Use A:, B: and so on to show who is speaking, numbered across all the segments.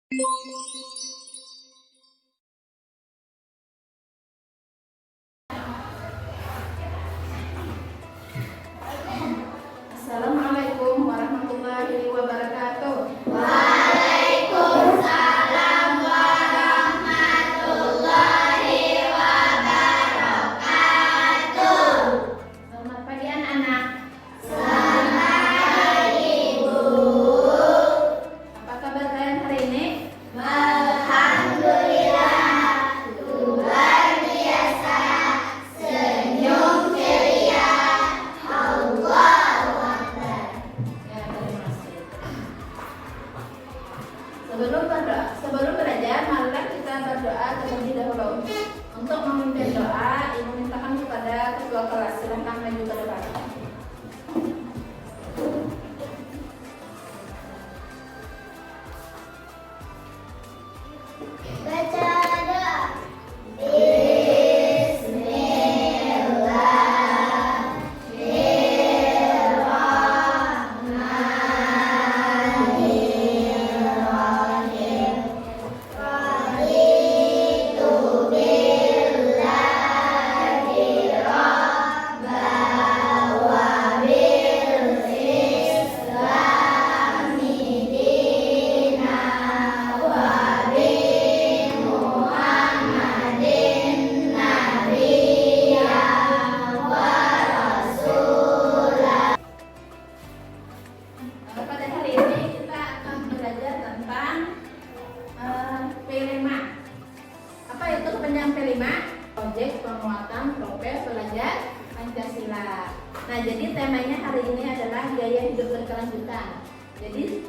A: Assalamualaikum warahmatullahi wabarakatuh.
B: Waalaikumsalam warahmatullahi wabarakatuh.
A: Selamat pagi anak-anak.
B: Selamat pagi, Bu.
A: Apa kabar kalian hari ini?
B: Alhamdulillah, luar biasa, senyum ceria, Allahu Akbar.
A: Ya, terima kasih. Sebelum belajar, marilah kita berdoa terlebih dahulu. Untuk memimpin doa, Ibu mintakan kepada ketua kelas. Silakan maju ke depan.
B: Baca doa. Bismillahirrahmanirrahim. Raditu billahi rabba wa bil islami dina wa bi Muhammadin nabiyya wa rasulah.
A: Pada hari ini kita akan belajar tentang P5. Apa itu kepanjangan P5? Project Penguatan Profil Pelajar Pancasila. Nah, jadi temanya hari ini adalah gaya hidup berkelanjutan. Jadi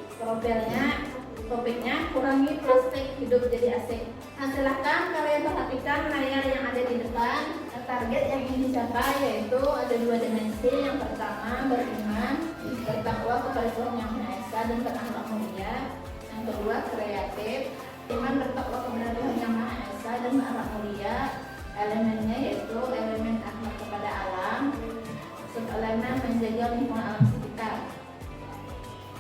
A: topiknya kurangi plastik, hidup jadi asik. Nah, silahkan kalian perhatikan layar yang ada di depan. Target yang ingin dicapai yaitu ada dua dimensi. Yang pertama, beriman, bertakwa kepada Tuhan Yang Maha Esa dan berakhlak mulia. Yang kedua, kreatif, iman, bertakwa kepada Tuhan Yang Maha Esa dan berakhlak mulia. Elemennya yaitu elemen akhlak kepada alam, subelemen menjaga lingkungan alam sekitar.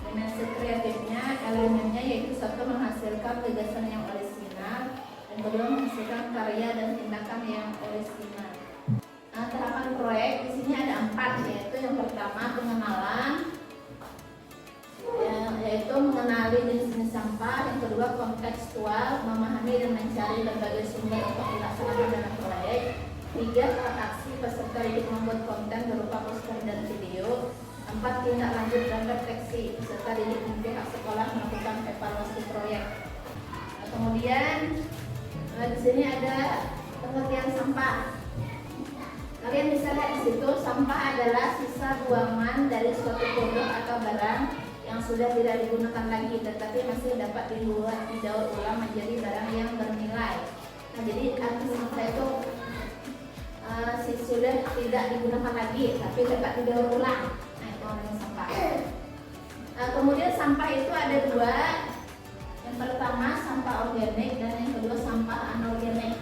A: Dimensi kreatifnya, elemennya yaitu satu, menghasilkan gagasan yang orisinal, dan kedua, menghasilkan karya dan tindakan yang orisinal. Nah, tahapan proyek di sini ada 4, yaitu yang pertama pengenalan, yaitu mengenali jenis-jenis sampah. Yang kedua, kontekstual, memahami dan mencari berbagai sumber untuk dilaksanakan dalam proyek. 3, tahap aksi, peserta didik membuat konten berupa poster dan video. 4, tindak lanjut dan refleksi, peserta didik dan pihak sekolah melakukan evaluasi proyek. Nah, kemudian di sini ada pengertian sampah. Kalian bisa lihat di situ, sampah adalah sisa buangan dari suatu produk atau barang yang sudah tidak digunakan lagi, tetapi masih dapat didaur ulang menjadi barang yang bernilai. Nah, jadi arti sampah itu sudah tidak digunakan lagi, tapi dapat didaur ulang. Nah, itu namanya sampah. Kemudian sampah itu ada dua. Yang pertama sampah organik dan yang kedua sampah anorganik.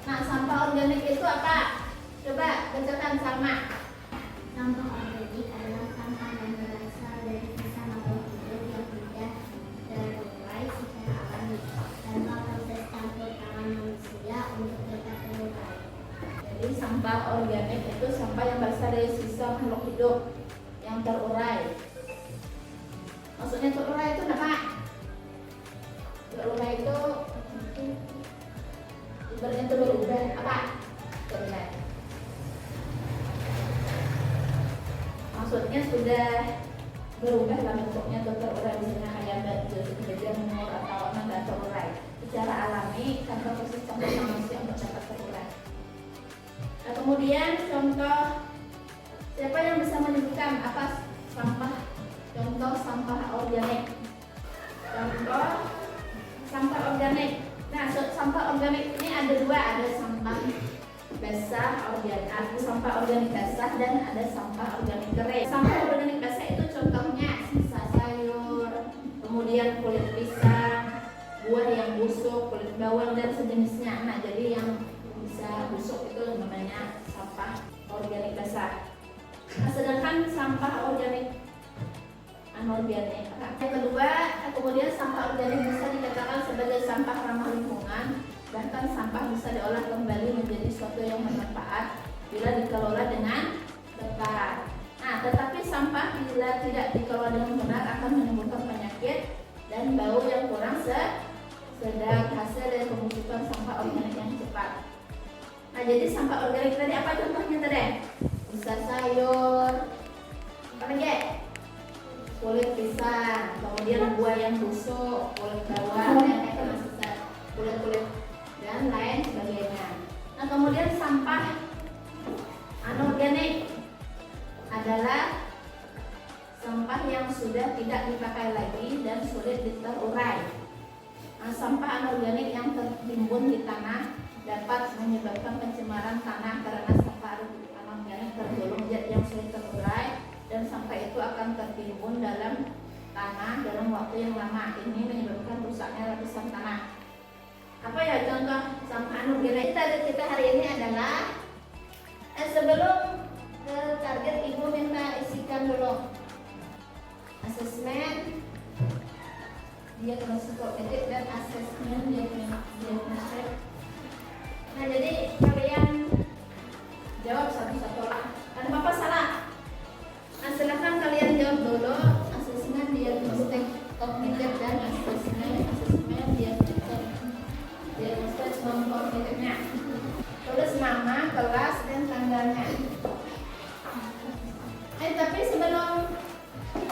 A: Nah, sampah organik itu apa? Coba bacakan sama.
B: Sampah organik adalah sampah yang berasal dari sisa makhluk hidup yang tidak terurai secara alami tanpa proses campur tangan manusia untuk dapat terurai.
A: Jadi sampah organik itu sampah yang berasal dari sisa makhluk hidup yang terurai. Maksudnya terurai itu apa? Terurai itu ibaratnya itu berubah apa? Terurai. Maksudnya sudah berubah lah bentuknya atau terurai, misalnya kayak jamur atau apa, nggak terurai secara alami tanpa proses campur manusia untuk dapat terurai. Nah, kemudian contoh, siapa yang bisa menyebutkan apa sampah? Contoh sampah organik. Contoh sampah organik. Nah, sampah organik ini ada dua, ada sampah basah organik, sampah organik basah dan ada sampah organik kering. Sampah organik basah itu contohnya sisa sayur, kemudian kulit pisang, buah yang busuk, kulit bawang dan sejenisnya. Nah, jadi yang bisa busuk itu namanya sampah organik basah. Nah, sedangkan sampah organik anorganik. Yang kedua kemudian sampah organik bisa dikatakan sebagai sampah ramah lingkungan, bahkan sampah bisa diolah kembali menjadi suatu yang bermanfaat bila dikelola dengan tepat. Nah, tetapi sampah bila tidak dikelola dengan benar akan menimbulkan penyakit dan bau yang kurang sedap, hasil dari pembusukan sampah organik yang cepat. Nah, jadi sampah organik tadi apa contohnya tadi? Bisa sayur, apa lagi? Kulit pisang, kemudian buah yang busuk, kulit bawang, kulit dan lain sebagainya. Nah, kemudian sampah anorganik adalah sampah yang sudah tidak dipakai lagi dan sulit terurai. Nah, sampah anorganik yang tertimbun di tanah dapat menyebabkan pencemaran tanah karena sampah anorganik tergolong zat yang sulit terurai dan sampah itu akan tertimbun dalam tanah dalam waktu yang lama. Ini menyebabkan rusaknya lapisan tanah. Apa ya contoh sampah anorganik? Kita hari ini adalah sebelum ke target, ibu minta isikan dulu asesmen diagnosis kognitif dan asesmen diagnostik. Nah, jadi kalian jawab satu-satu lah. Ada apa salah? Nah, silakan kalian jawab dulu asesmen diagnostik kognitif dan asesmen diagnostik kognitifnya. Tulis nama, kelas, dan tanggalnya. Tapi sebelum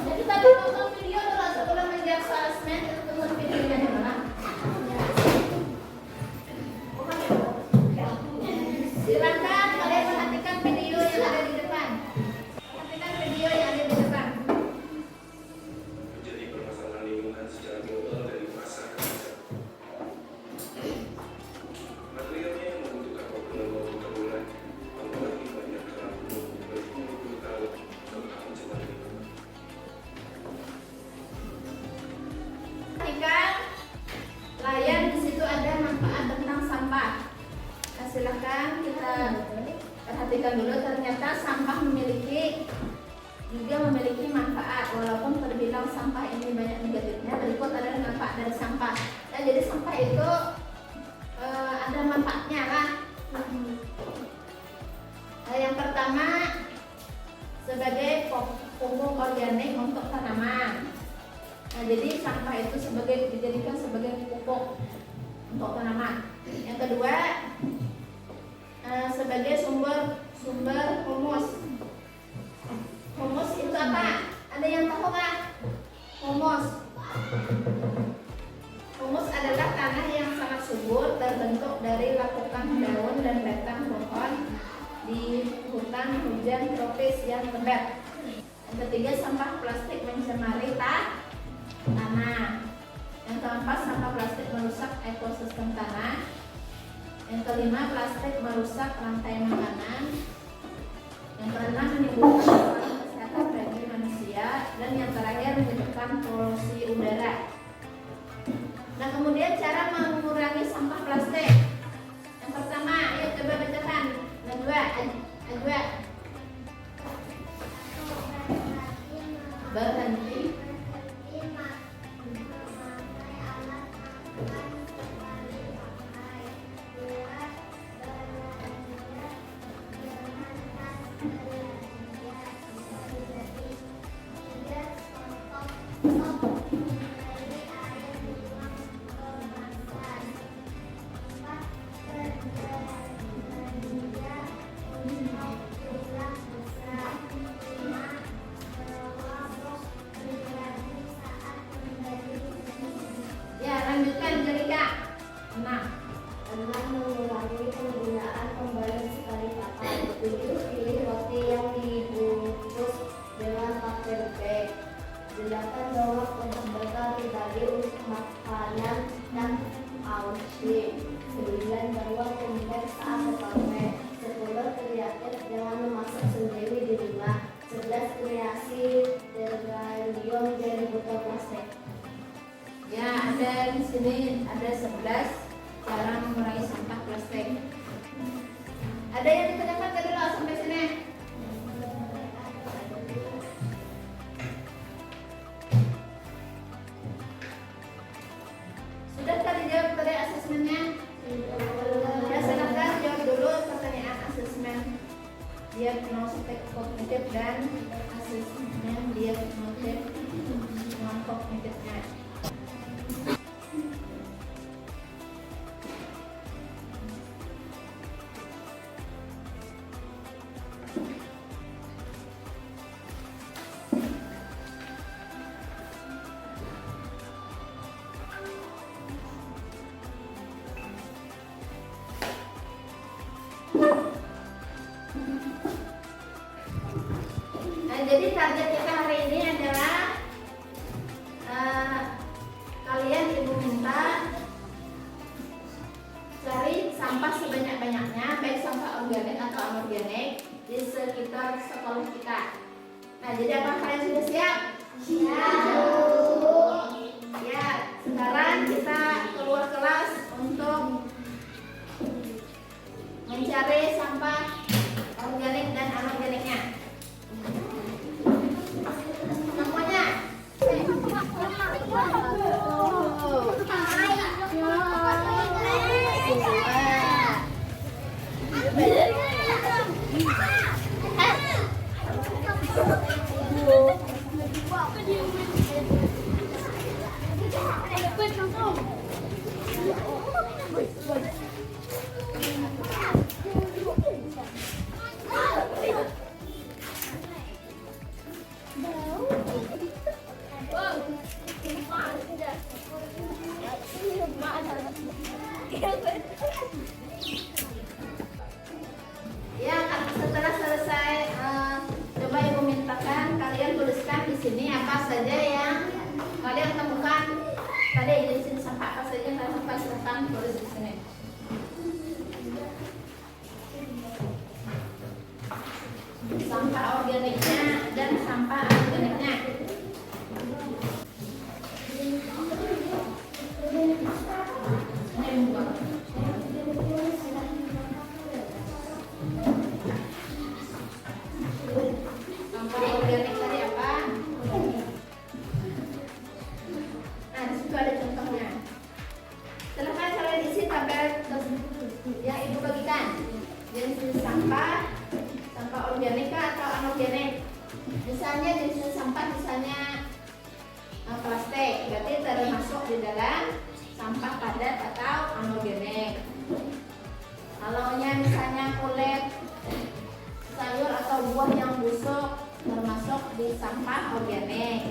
A: jadi tadi tonton video dulu sebelum menjawab asesmen, itu tonton videonya dulu lah. Silakan kalian perhatikan video yang ada di depan. Perhatikan video yang ada di depan.
C: Menjadi permasalahan lingkungan secara global dari masa ke masa. Materialnya yang membutuhkan waktu bulan, apalagi banyak dalam 20 tahun tentang pencemaran lingkungan.
A: Perhatikan layar, di situ ada manfaat tentang sampah. Nah, silakan kita perhatikan dulu. Ternyata sampah juga memiliki manfaat, walaupun terbilang sampah ini banyak negatifnya. Berikut adalah manfaat dari sampah. Nah, jadi sampah itu ada manfaatnya kan? Yang pertama, sebagai pupuk organik untuk tanaman. Nah, jadi sampah itu dijadikan sebagai pupuk untuk tanaman. Yang kedua, sebagai sumber humus. Humus itu apa? Ada yang tahu nggak? Humus. Humus adalah tanah yang sangat subur, terbentuk dari lapukan daun dan batang pohon di hutan hujan tropis yang lebat. Yang ketiga, sampah plastik mencemari tanah. Yang keempat, sampah plastik merusak ekosistem tanah. Yang kelima, plastik merusak rantai makanan. Yang keenam, menimbulkan masalah kesehatan bagi manusia. Dan yang terakhir, menyebabkan polusi udara. Nah, kemudian cara mengurangi sampah plastik. Yang pertama, ayo coba bacakan. Najwa. Berhenti. Lanjutkan Jelika. Nah,
B: mengurangi penggunaan pembalut sekali pakai. 7. Pilih roti yang dibungkus dengan paper bag. 8. Bawa kotak bekal pribadi untuk makanan dan outing. 9. Bawa pembalut saat ke kafe. 10. Kreatif dengan memasak sendiri di rumah. 11. Kreasi tergalium dari botol plastik.
A: ya ada di sini ada 11 cara mengurangi sampah plastik. Ada yang ditanyakan tadi loh sampai sini? asesmennya? Ya, silakan jawab dulu pertanyaan asesmen diagnostik kognitif dan asesmen diagnostik non kognitifnya. Nah, jadi target kita hari ini adalah kalian ibu minta cari sampah sebanyak-banyaknya, baik sampah organik atau anorganik di sekitar sekolah kita. Nah, jadi apa kalian sudah siap? Siap. Ya, sekarang kita keluar kelas untuk mencari sampah organik dan anorganiknya. Semuanya. Ya, setelah selesai, coba ibu mintakan kalian tuliskan di sini apa saja yang kalian temukan tadi di sini, sampah apa saja yang kalian temukan, silahkan tulis di sini. Sampah organiknya dan sampah anorganiknya. Ini bukan. Sampah organik tadi apa? Nah, di situ ada contohnya. Silakan kalian isi tabel yang ibu bagikan. Jenis sampah, sampah organik atau anorganik. Misalnya jenis sampah, misalnya plastik, berarti termasuk di dalam sampah padat atau anorganik. Kalau misalnya kulit sayur atau buah yang busuk termasuk di sampah organik.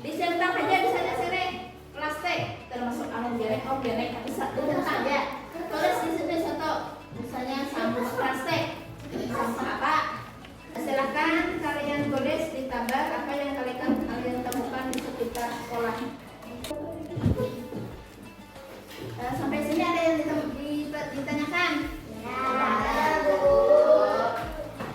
A: Dicentang aja misalnya sini plastik termasuk anorganik, organik, tapi satu centang aja. Tulis di sini satu, misalnya sampah plastik, sampah apa? Silakan kalian tulis di tabel apa yang kalian temukan di sekitar sekolah. Sampai sini ada yang ditanyakan? Ya, Bu.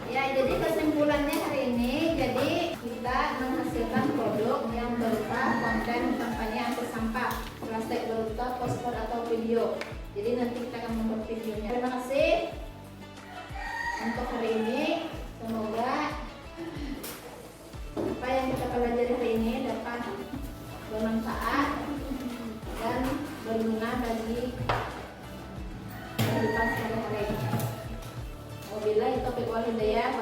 A: Ya, jadi kesimpulannya hari ini, jadi kita menghasilkan produk yang berupa konten kampanye anti sampah plastik berupa poster atau video. Jadi nanti kita akan membuat videonya. Terima kasih untuk hari ini. Semoga apa yang kita pelajari hari ini dapat bermanfaat dan berguna bagi kehidupan sehari-hari. Wabillahi taufiq wal hidayah.